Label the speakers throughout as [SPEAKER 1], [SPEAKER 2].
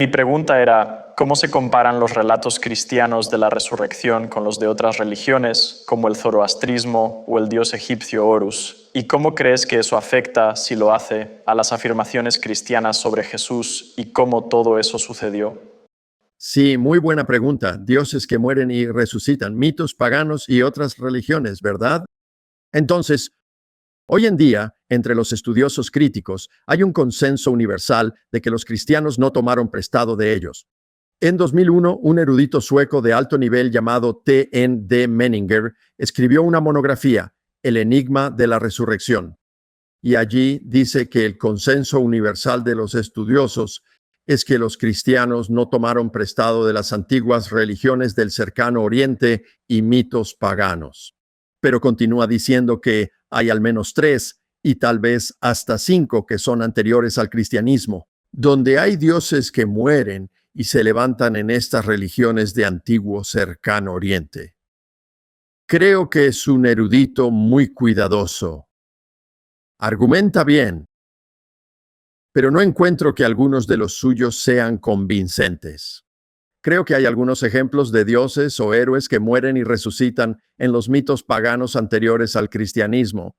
[SPEAKER 1] Mi pregunta era, ¿cómo se comparan los relatos cristianos de la resurrección con los de otras religiones, como el zoroastrismo o el dios egipcio Horus? ¿Y cómo crees que eso afecta, si lo hace, a las afirmaciones cristianas sobre Jesús y cómo todo eso sucedió?
[SPEAKER 2] Sí, muy buena pregunta. Dioses que mueren y resucitan, mitos paganos y otras religiones, ¿verdad? Entonces, hoy en día, entre los estudiosos críticos, hay un consenso universal de que los cristianos no tomaron prestado de ellos. En 2001, un erudito sueco de alto nivel llamado T.N.D. Menninger escribió una monografía, El enigma de la resurrección. Y allí dice que el consenso universal de los estudiosos es que los cristianos no tomaron prestado de las antiguas religiones del cercano Oriente y mitos paganos. Pero continúa diciendo que hay al menos 3 y tal vez hasta 5 que son anteriores al cristianismo, donde hay dioses que mueren y se levantan en estas religiones de antiguo cercano Oriente. Creo que es un erudito muy cuidadoso. Argumenta bien, pero no encuentro que algunos de los suyos sean convincentes. Creo que hay algunos ejemplos de dioses o héroes que mueren y resucitan en los mitos paganos anteriores al cristianismo,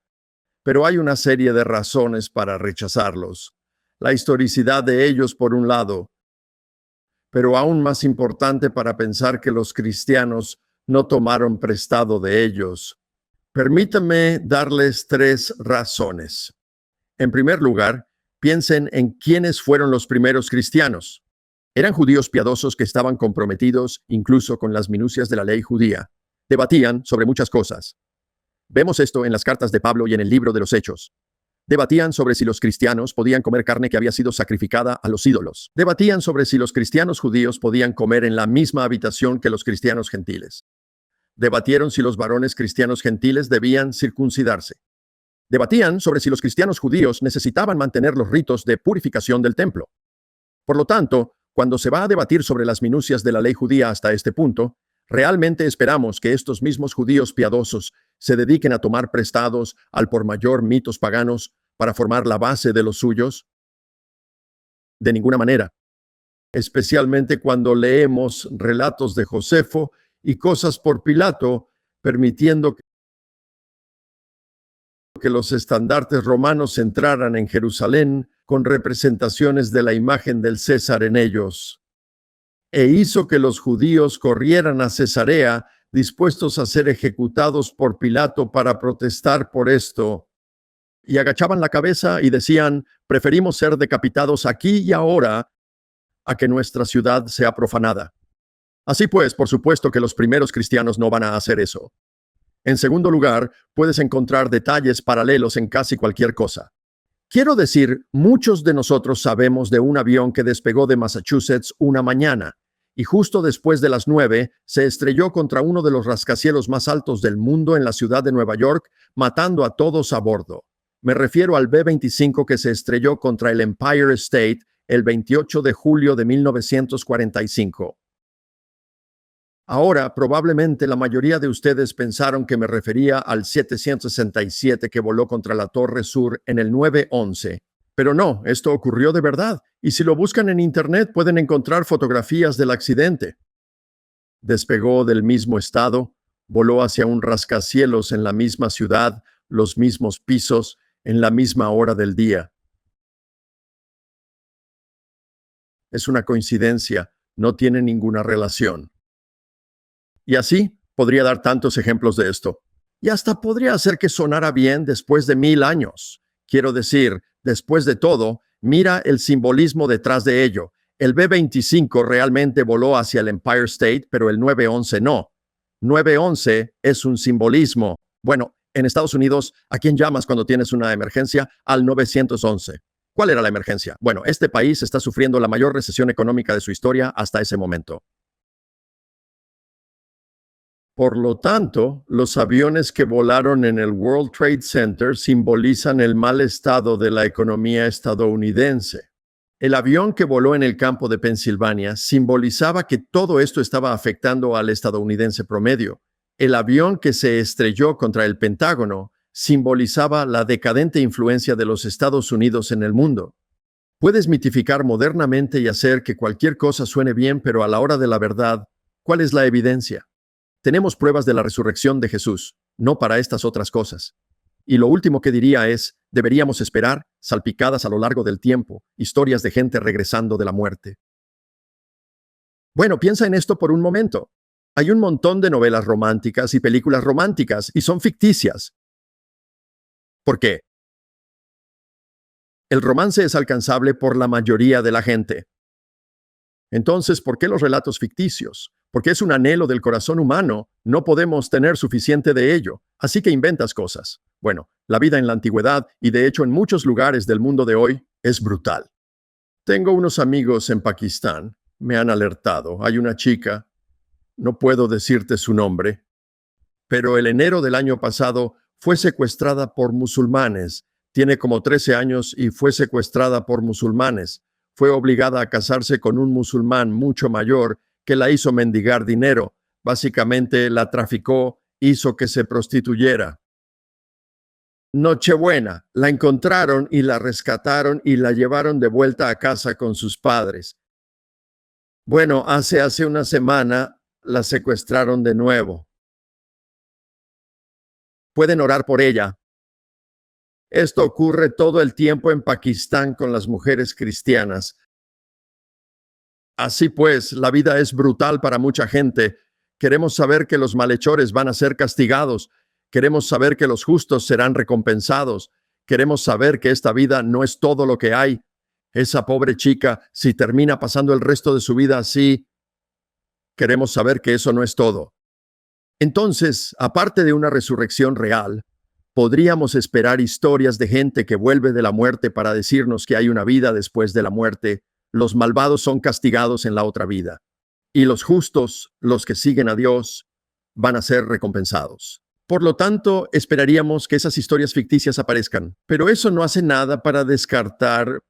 [SPEAKER 2] pero hay una serie de razones para rechazarlos. La historicidad de ellos, por un lado, pero aún más importante para pensar que los cristianos no tomaron prestado de ellos. Permítame darles 3 razones. En primer lugar, piensen en quiénes fueron los primeros cristianos. Eran judíos piadosos que estaban comprometidos incluso con las minucias de la ley judía. Debatían sobre muchas cosas. Vemos esto en las cartas de Pablo y en el libro de los Hechos. Debatían sobre si los cristianos podían comer carne que había sido sacrificada a los ídolos. Debatían sobre si los cristianos judíos podían comer en la misma habitación que los cristianos gentiles. Debatieron si los varones cristianos gentiles debían circuncidarse. Debatían sobre si los cristianos judíos necesitaban mantener los ritos de purificación del templo. Por lo tanto, cuando se va a debatir sobre las minucias de la ley judía hasta este punto, ¿realmente esperamos que estos mismos judíos piadosos se dediquen a tomar prestados al por mayor mitos paganos para formar la base de los suyos? De ninguna manera. Especialmente cuando leemos relatos de Josefo y cosas por Pilato, permitiendo que los estandartes romanos entraran en Jerusalén con representaciones de la imagen del César en ellos. E hizo que los judíos corrieran a Cesarea dispuestos a ser ejecutados por Pilato para protestar por esto. Y agachaban la cabeza y decían, preferimos ser decapitados aquí y ahora a que nuestra ciudad sea profanada. Así pues, por supuesto que los primeros cristianos no van a hacer eso. En segundo lugar, puedes encontrar detalles paralelos en casi cualquier cosa. Quiero decir, muchos de nosotros sabemos de un avión que despegó de Massachusetts una mañana y justo después de las 9 se estrelló contra uno de los rascacielos más altos del mundo en la ciudad de Nueva York, matando a todos a bordo. Me refiero al B-25 que se estrelló contra el Empire State el 28 de julio de 1945. Ahora, probablemente la mayoría de ustedes pensaron que me refería al 767 que voló contra la Torre Sur en el 9/11. Pero no, esto ocurrió de verdad, y si lo buscan en Internet pueden encontrar fotografías del accidente. Despegó del mismo estado, voló hacia un rascacielos en la misma ciudad, los mismos pisos, en la misma hora del día. Es una coincidencia, no tiene ninguna relación. Y así podría dar tantos ejemplos de esto. Y hasta podría hacer que sonara bien después de 1000 años. Quiero decir, después de todo, mira el simbolismo detrás de ello. El B-25 realmente voló hacia el Empire State, pero el 9/11 no. 9/11 es un simbolismo. Bueno, en Estados Unidos, ¿a quién llamas cuando tienes una emergencia? Al 911. ¿Cuál era la emergencia? Bueno, este país está sufriendo la mayor recesión económica de su historia hasta ese momento. Por lo tanto, los aviones que volaron en el World Trade Center simbolizan el mal estado de la economía estadounidense. El avión que voló en el campo de Pensilvania simbolizaba que todo esto estaba afectando al estadounidense promedio. El avión que se estrelló contra el Pentágono simbolizaba la decadente influencia de los Estados Unidos en el mundo. Puedes mitificar modernamente y hacer que cualquier cosa suene bien, pero a la hora de la verdad, ¿cuál es la evidencia? Tenemos pruebas de la resurrección de Jesús, no para estas otras cosas. Y lo último que diría es, deberíamos esperar, salpicadas a lo largo del tiempo, historias de gente regresando de la muerte. Bueno, piensa en esto por un momento. Hay un montón de novelas románticas y películas románticas, y son ficticias. ¿Por qué? El romance es alcanzable por la mayoría de la gente. Entonces, ¿por qué los relatos ficticios? Porque es un anhelo del corazón humano, no podemos tener suficiente de ello, así que inventas cosas. Bueno, la vida en la antigüedad, y de hecho en muchos lugares del mundo de hoy, es brutal. Tengo unos amigos en Pakistán, me han alertado, hay una chica, no puedo decirte su nombre, pero el enero del año pasado fue secuestrada por musulmanes. Tiene como 13 años y fue secuestrada por musulmanes. Fue obligada a casarse con un musulmán mucho mayor que la hizo mendigar dinero. Básicamente la traficó, hizo que se prostituyera. Nochebuena, la encontraron y la rescataron y la llevaron de vuelta a casa con sus padres. Bueno, hace una semana la secuestraron de nuevo. Pueden orar por ella. Esto ocurre todo el tiempo en Pakistán con las mujeres cristianas. Así pues, la vida es brutal para mucha gente. Queremos saber que los malhechores van a ser castigados. Queremos saber que los justos serán recompensados. Queremos saber que esta vida no es todo lo que hay. Esa pobre chica, si termina pasando el resto de su vida así, queremos saber que eso no es todo. Entonces, aparte de una resurrección real, podríamos esperar historias de gente que vuelve de la muerte para decirnos que hay una vida después de la muerte. Los malvados son castigados en la otra vida. Y los justos, los que siguen a Dios, van a ser recompensados. Por lo tanto, esperaríamos que esas historias ficticias aparezcan. Pero eso no hace nada para descartar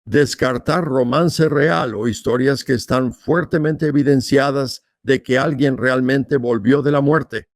[SPEAKER 2] romance real o historias que están fuertemente evidenciadas de que alguien realmente volvió de la muerte.